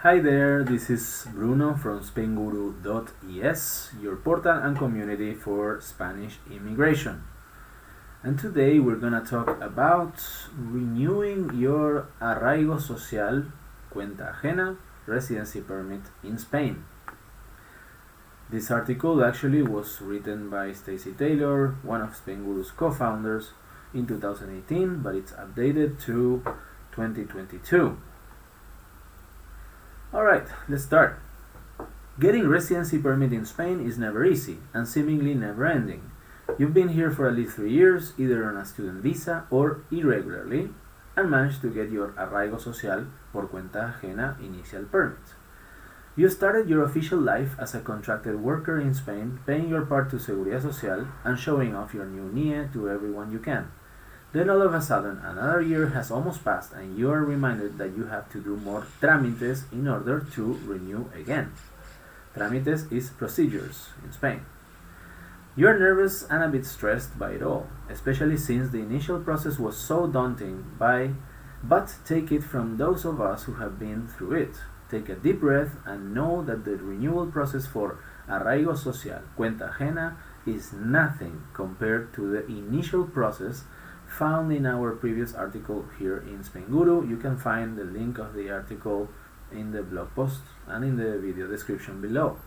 Hi there, this is Bruno from Spainguru.es, your portal and community for Spanish immigration. And today we're gonna talk about renewing your Arraigo Social, cuenta ajena, residency permit in Spain. This article actually was written by Stacy Taylor, one of Spainguru's co-founders, in 2018, but it's updated to 2022. Alright, let's start. Getting residency permit in Spain is never easy and seemingly never ending. You've been here for at least 3 years, either on a student visa or irregularly, and managed to get your Arraigo Social por cuenta ajena initial permit. You started your official life as a contracted worker in Spain, paying your part to Seguridad Social and showing off your new NIE to everyone you can. Then all of a sudden, another year has almost passed and you are reminded that you have to do more trámites in order to renew again. Trámites is procedures in Spain. You are nervous and a bit stressed by it all, especially since the initial process was so daunting but take it from those of us who have been through it. Take a deep breath and know that the renewal process for Arraigo Social, cuenta ajena, is nothing compared to the initial process found in our previous article here in Spainguru. You can find the link of the article in the blog post and in the video description below.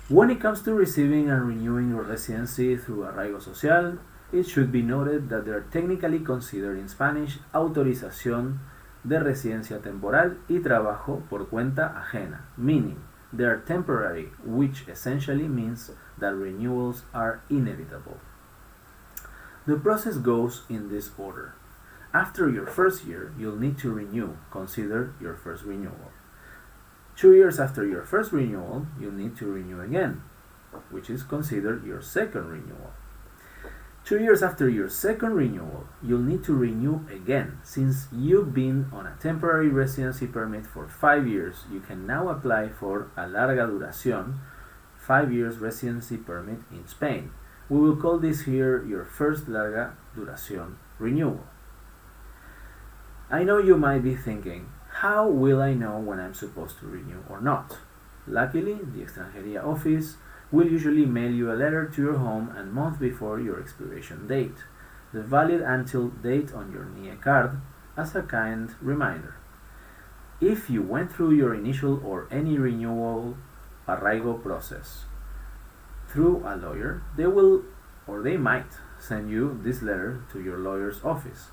When it comes to receiving and renewing your residency through Arraigo Social, it should be noted that they are technically considered in Spanish autorización de residencia temporal y trabajo por cuenta ajena, meaning they are temporary, which essentially means that renewals are inevitable. The process goes in this order. After your first year, you'll need to renew. Consider your first renewal. 2 years after your first renewal, you'll need to renew again, which is considered your second renewal. 2 years after your second renewal, you'll need to renew again. Since you've been on a temporary residency permit for 5 years, you can now apply for a larga duración, 5 years residency permit in Spain. We will call this here your first larga duración renewal. I know you might be thinking, how will I know when I'm supposed to renew or not? Luckily, the Extranjería office will usually mail you a letter to your home a month before your expiration date, the valid until date on your NIE card, as a kind reminder. If you went through your initial or any renewal Arraigo process through a lawyer, they will or they might send you this letter to your lawyer's office.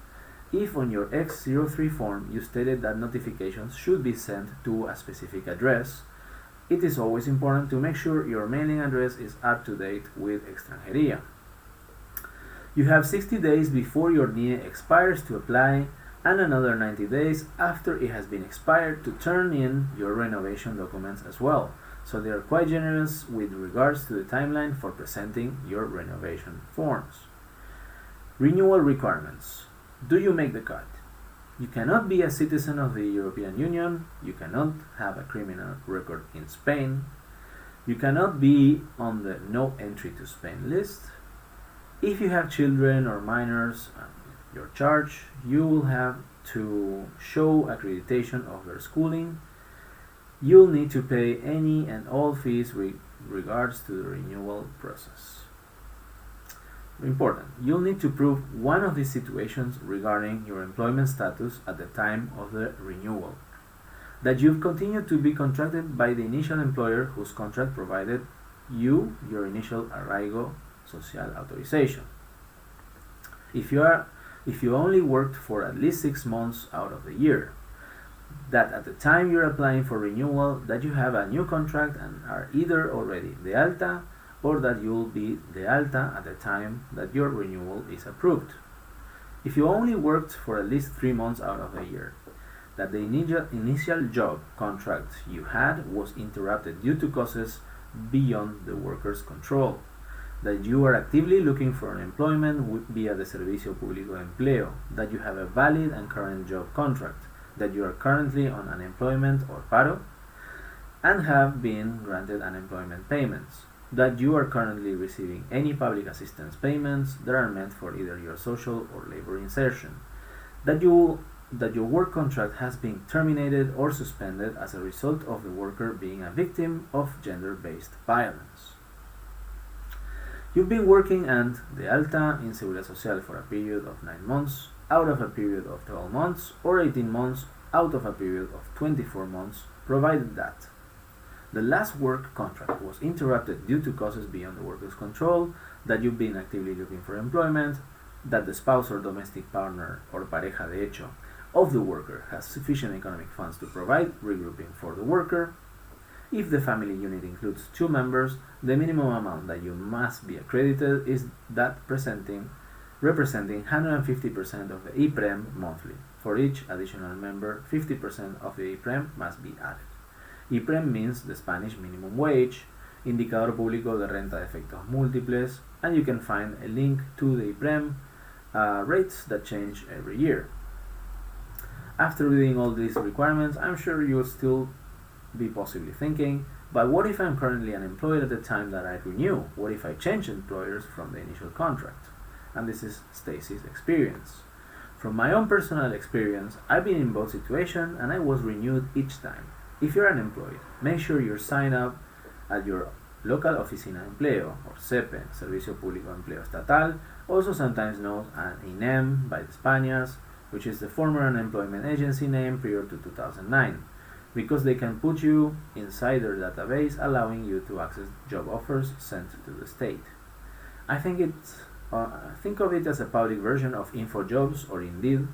If on your X03 form you stated that notifications should be sent to a specific address, it is always important to make sure your mailing address is up to date with Extranjería. You have 60 days before your NIE expires to apply and another 90 days after it has been expired to turn in your renovation documents as well. So they are quite generous with regards to the timeline for presenting your renovation forms. Renewal requirements. Do you make the cut? You cannot be a citizen of the European Union, you cannot have a criminal record in Spain, you cannot be on the no entry to Spain list. If you have children or minors your charge, you will have to show accreditation of their schooling. You'll need to pay any and all fees regards to the renewal process. Important. You'll need to prove one of these situations regarding your employment status at the time of the renewal. That you've continued to be contracted by the initial employer whose contract provided you your initial Arraigo Social authorization. If you only worked for at least 6 months out of the year, that at the time you're applying for renewal that you have a new contract and are either already de alta or that you'll be de alta at the time that your renewal is approved. If you only worked for at least 3 months out of the year, that the initial job contract you had was interrupted due to causes beyond the worker's control, that you are actively looking for an employment via the Servicio Público de Empleo, that you have a valid and current job contract, that you are currently on unemployment or paro and have been granted unemployment payments, that you are currently receiving any public assistance payments that are meant for either your social or labor insertion, that you that your work contract has been terminated or suspended as a result of the worker being a victim of gender-based violence. You've been working and de alta in Seguridad Social for a period of 9 months, out of a period of 12 months, or 18 months, out of a period of 24 months, provided that the last work contract was interrupted due to causes beyond the worker's control, that you've been actively looking for employment, that the spouse or domestic partner or pareja de hecho of the worker has sufficient economic funds to provide regrouping for the worker. If the family unit includes 2 members, the minimum amount that you must be accredited is that representing 150% of the IPREM monthly. For each additional member, 50% of the IPREM must be added. IPREM means the Spanish minimum wage, Indicador Público de Renta de Efectos Múltiples, and you can find a link to the IPREM rates that change every year. After reading all these requirements, I'm sure you'll still be possibly thinking, but what if I'm currently unemployed at the time that I renew? What if I change employers from the initial contract? And this is Stacy's experience. From my own personal experience, I've been in both situations and I was renewed each time. If you're unemployed, make sure you're signed up at your local Oficina de Empleo, or SEPE, Servicio Público de Empleo Estatal, also sometimes known as INEM by the Spaniards, which is the former unemployment agency name prior to 2009, because they can put you inside their database, allowing you to access job offers sent to the state. I think of it as a public version of InfoJobs or Indeed.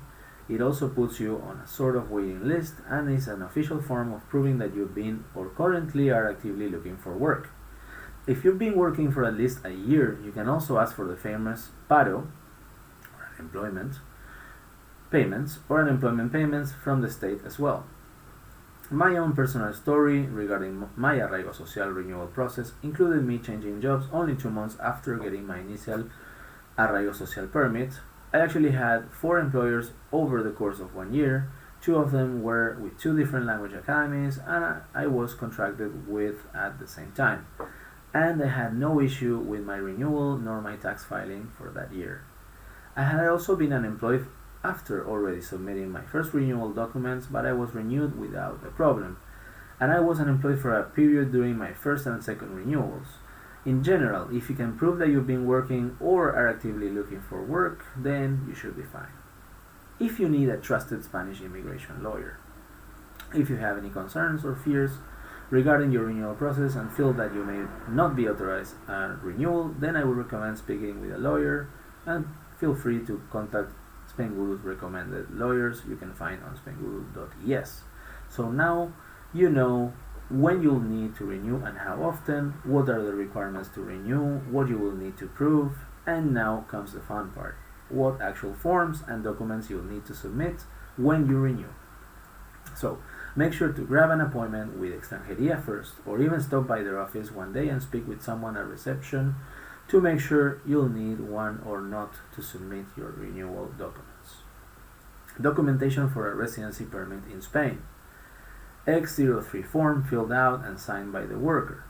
It also puts you on a sort of waiting list and is an official form of proving that you've been or currently are actively looking for work. If you've been working for at least a year, you can also ask for the famous paro, or unemployment payments, or unemployment payments from the state as well. My own personal story regarding my Arraigo Social renewal process included me changing jobs only 2 months after getting my initial Arraigo Social permit. I actually had 4 employers over the course of 1 year. 2 of them were with 2 different language academies, and I was contracted with at the same time. And I had no issue with my renewal nor my tax filing for that year. I had also been unemployed after already submitting my first renewal documents, but I was renewed without a problem. And I was unemployed for a period during my first and second renewals. In general, if you can prove that you've been working or are actively looking for work, then you should be fine. If you need a trusted Spanish immigration lawyer, if you have any concerns or fears regarding your renewal process and feel that you may not be authorized a renewal, then I would recommend speaking with a lawyer, and feel free to contact Spainguru's recommended lawyers you can find on spainguru.es. So now you know when you'll need to renew and how often, what are the requirements to renew, what you will need to prove, and now comes the fun part: what actual forms and documents you'll need to submit when you renew. So make sure to grab an appointment with Extranjería first, or even stop by their office one day and speak with someone at reception to make sure you'll need one or not to submit your renewal documents. Documentation for a residency permit in Spain. X03 form filled out and signed by the worker.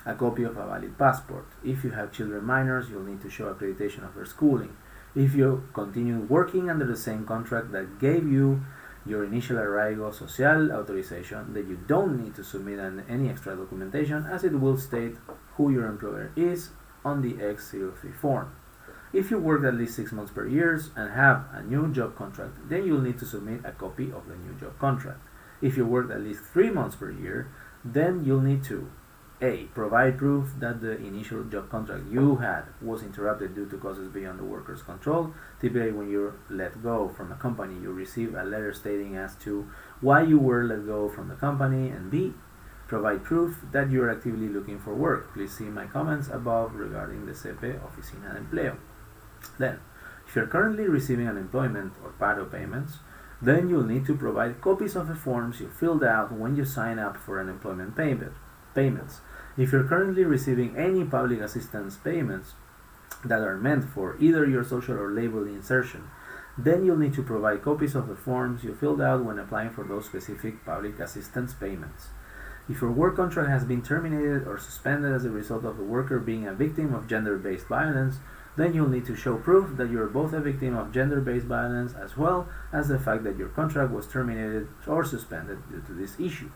A copy of a valid passport. If you have children minors, you'll need to show accreditation of their schooling. If you continue working under the same contract that gave you your initial Arraigo Social authorization, then you don't need to submit any extra documentation, as it will state who your employer is on the X03 form. If you work at least 6 months per year and have a new job contract, then you'll need to submit a copy of the new job contract. If you worked at least 3 months per year, then you'll need to A. Provide proof that the initial job contract you had was interrupted due to causes beyond the worker's control. Typically, when you're let go from a company, you receive a letter stating as to why you were let go from the company. And B. Provide proof that you're actively looking for work. Please see my comments above regarding the SEPE Oficina de Empleo. Then, if you're currently receiving unemployment or paro payments, then you'll need to provide copies of the forms you filled out when you sign up for unemployment payments. If you're currently receiving any public assistance payments that are meant for either your social or labor insertion, then you'll need to provide copies of the forms you filled out when applying for those specific public assistance payments. If your work contract has been terminated or suspended as a result of the worker being a victim of gender-based violence, Then you'll need to show proof that you're both a victim of gender-based violence as well as the fact that your contract was terminated or suspended due to this issue.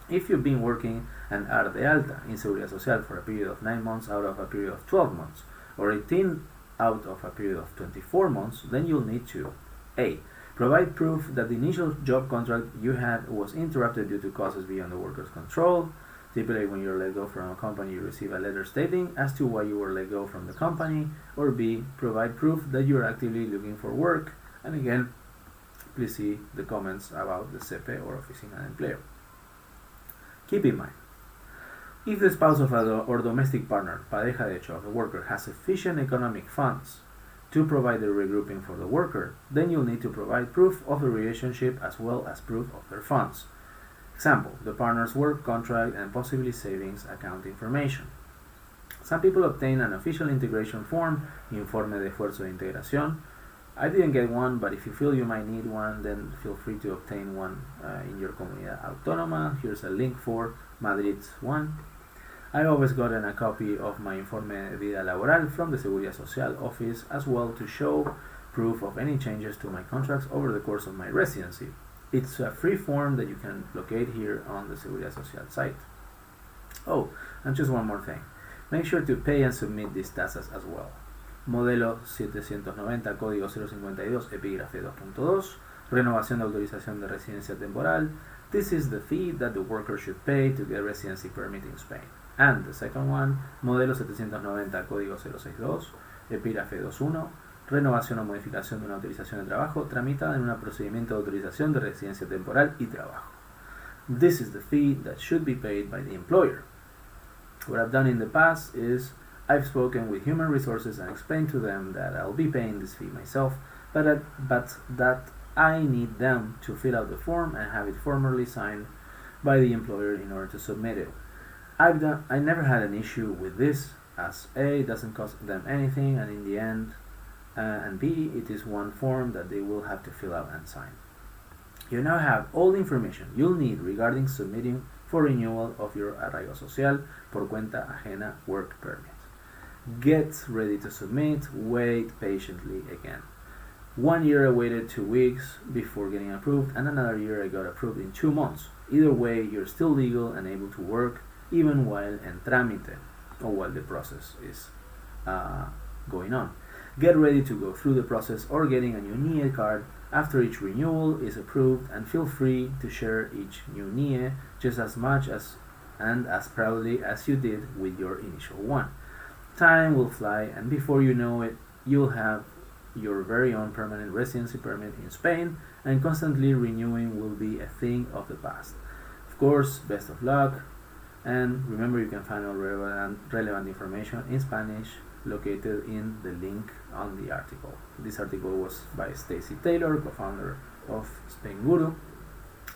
If you've been working an ar de alta in Seguridad Social for a period of 9 months out of a period of 12 months, or 18 out of a period of 24 months, then you'll need to A. Provide proof that the initial job contract you had was interrupted due to causes beyond the worker's control. Typically, when you're let go from a company, you receive a letter stating as to why you were let go from the company. Or B. Provide proof that you are actively looking for work. And again, please see the comments about the CEPE or Oficina de Empleo. Keep in mind, if the spouse of or domestic partner, pareja de hecho, of the worker has sufficient economic funds to provide the regrouping for the worker, then you'll need to provide proof of the relationship as well as proof of their funds. Example, the partner's work contract and possibly savings account information. Some people obtain an official integration form, Informe de Esfuerzo de Integración. I didn't get one, but if you feel you might need one, then feel free to obtain one in your comunidad autónoma. Here's a link for Madrid's one. I always gotten a copy of my Informe de Vida Laboral from the Seguridad Social office as well to show proof of any changes to my contracts over the course of my residency. It's a free form that you can locate here on the Seguridad Social site. Oh, and just one more thing. Make sure to pay and submit these tasas as well. Modelo 790, Código 052, Epígrafe 2.2, Renovación de Autorización de Residencia Temporal. This is the fee that the worker should pay to get residency permit in Spain. And the second one, Modelo 790, Código 062, Epígrafe 2.1, Renovación o modificación de una autorización de trabajo tramitada en un procedimiento de autorización de residencia temporal y trabajo. This is the fee that should be paid by the employer. What I've done in the past is I've spoken with human resources and explained to them that I'll be paying this fee myself, but that I need them to fill out the form and have it formally signed by the employer in order to submit it. I never had an issue with this, as A, it doesn't cost them anything, and in the end, and B, it is one form that they will have to fill out and sign. You now have all the information you'll need regarding submitting for renewal of your Arraigo Social por cuenta ajena work permit. Get ready to submit, wait patiently again. 1 year I waited 2 weeks before getting approved, and another year I got approved in 2 months. Either way, you're still legal and able to work even while en trámite, or while the process is going on. Get ready to go through the process or getting a new NIE card after each renewal is approved, and feel free to share each new NIE just as much as and as proudly as you did with your initial one. Time will fly, and before you know it, you'll have your very own permanent residency permit in Spain, and constantly renewing will be a thing of the past. Of course, best of luck, and remember you can find all relevant information in Spanish located in the link on the article. This article was by Stacy Taylor, co-founder of Spainguru.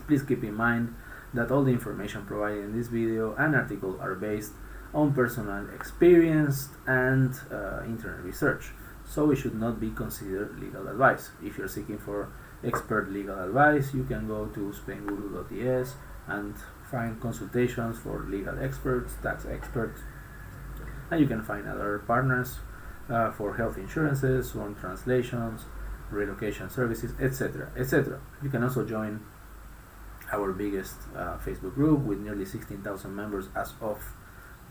Please keep in mind that all the information provided in this video and article are based on personal experience and internet research, so it should not be considered legal advice. If you're seeking for expert legal advice, you can go to spainguru.es and find consultations for legal experts, tax experts, and you can find other partners for health insurances, loan translations, relocation services, etc., etc. You can also join our biggest Facebook group with nearly 16,000 members as of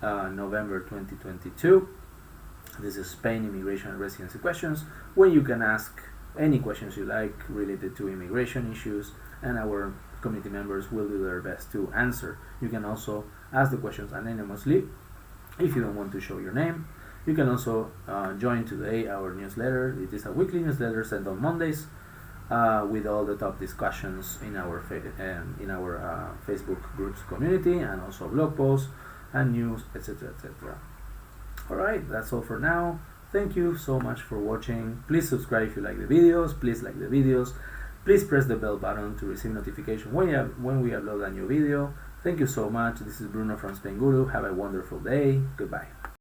November 2022. This is Spain Immigration and Residency Questions, where you can ask any questions you like related to immigration issues, and our community members will do their best to answer. You can also ask the questions anonymously if you don't want to show your name. You can also join today our newsletter. It is a weekly newsletter sent on Mondays with all the top discussions in our Facebook groups community, and also blog posts and news, etc., etc. Alright, that's all for now. Thank you so much for watching. Please subscribe if you like the videos. Please like the videos. Please press the bell button to receive notification when we upload a new video. Thank you so much. This is Bruno from Spainguru. Have a wonderful day. Goodbye.